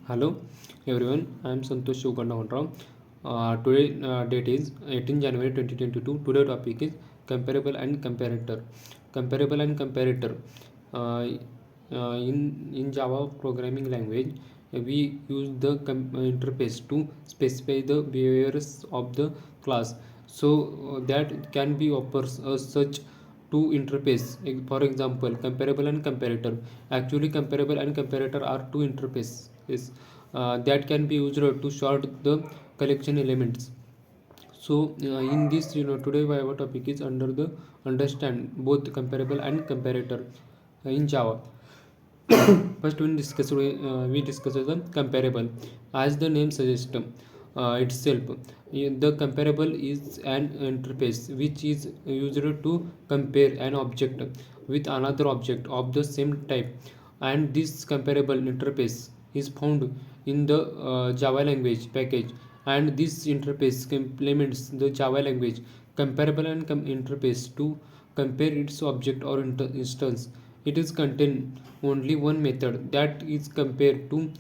Hello everyone, I am Santosh Shivkandavanrao. Today date is 18 January 2022. Today topic is comparable and comparator. Comparable and comparator. Uh, in Java programming language, we use the interface to specify the behaviors of the class. So that can be offers such two interface. For example, comparable and comparator. Actually, comparable and comparator are two interfaces that can be used to sort the collection elements. So in this, today our topic is under the understand both comparable and comparator in Java. First, we discuss the comparable. As the name suggests itself, the comparable is an interface which is used to compare an object with another object of the same type, and this comparable interface is found in the Java language package, and this interface implements the Java language comparable and interface to compare its object or instance. It is contain only one method that is compared to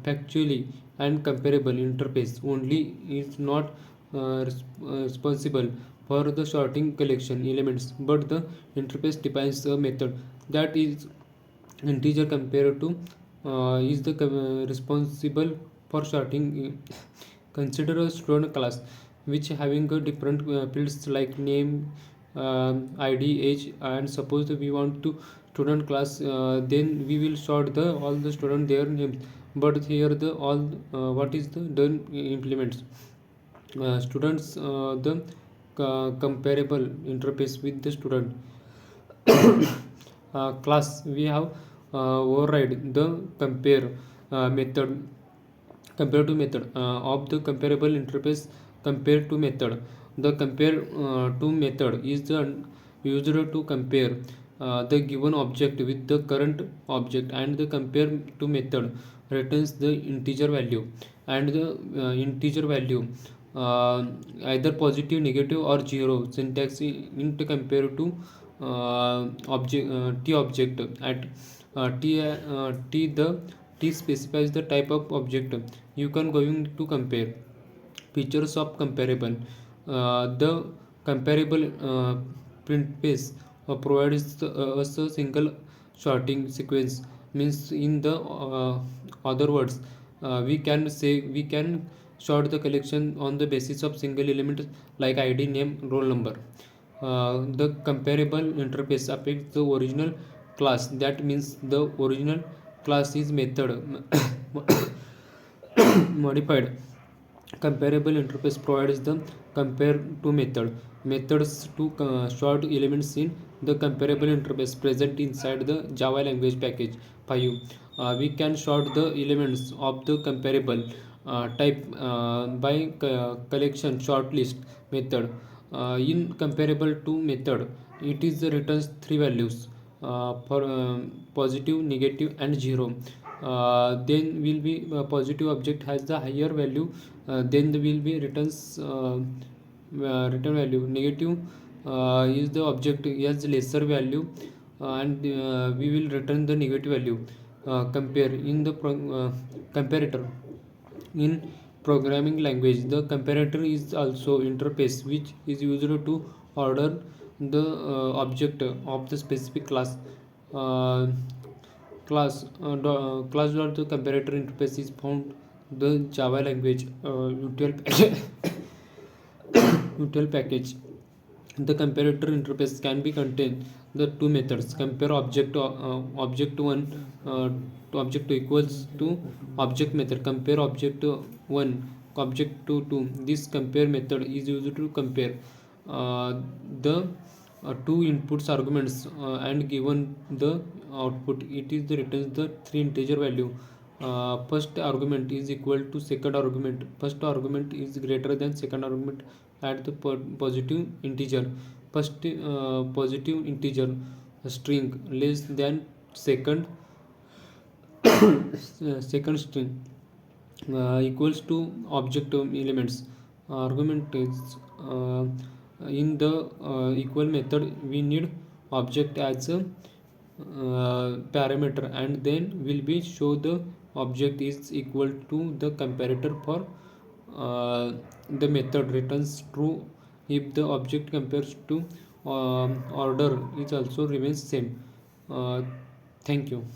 factually and comparable interface only is not responsible for the sorting collection elements, but the interface defines a method that is integer compared to is the responsible for sorting. Consider a student class which having a different fields like name, id, age, and suppose we want to student class, then we will sort the all the student their names, but here the all what is the done implements students the comparable interface with the student class. We have override the compare method compare to method of the comparable interface. Compare to method, the compare to method is the used to compare the given object with the current object, and the compare to method returns the integer value, and the integer value either positive, negative, or zero. Syntax int compare to object t object at t the t specifies the type of object you can going to compare. Features of comparable. The comparable print base provides us a single sorting sequence. Means in the other words, we can say we can sort the collection on the basis of single element like id, name, roll number. The comparable interface affects the original class. That means the original class is method modified. Comparable interface provides the compare to method methods to sort elements in the comparable interface present inside the Java language package 5. We can sort the elements of the comparable type by collection shortlist method. In comparable to method, it is returns three values for positive, negative, and zero. Then will be positive object has the higher value, then there will be returns return value. Negative is the object has lesser value, and we will return the negative value. Compare in the comparator. In programming language, the comparator is also interface which is used to order the object of the specific class. Uh, class dot the comparator interface is found the Java language util util package. The comparator interface can be contain the two methods compare object object one to object 2 equals to object method compare object 1 object to 2. This compare method is used to compare the two inputs arguments and given the output, it is the returns the three integer value. First argument is equal to second argument. First argument is greater than second argument at the positive integer. First positive integer string less than second second string equals to object elements. Argument is in the equal method we need object as a parameter, and then will be show the object is equal to the comparator for the method returns true if the object compares to order is also remains same. Thank you.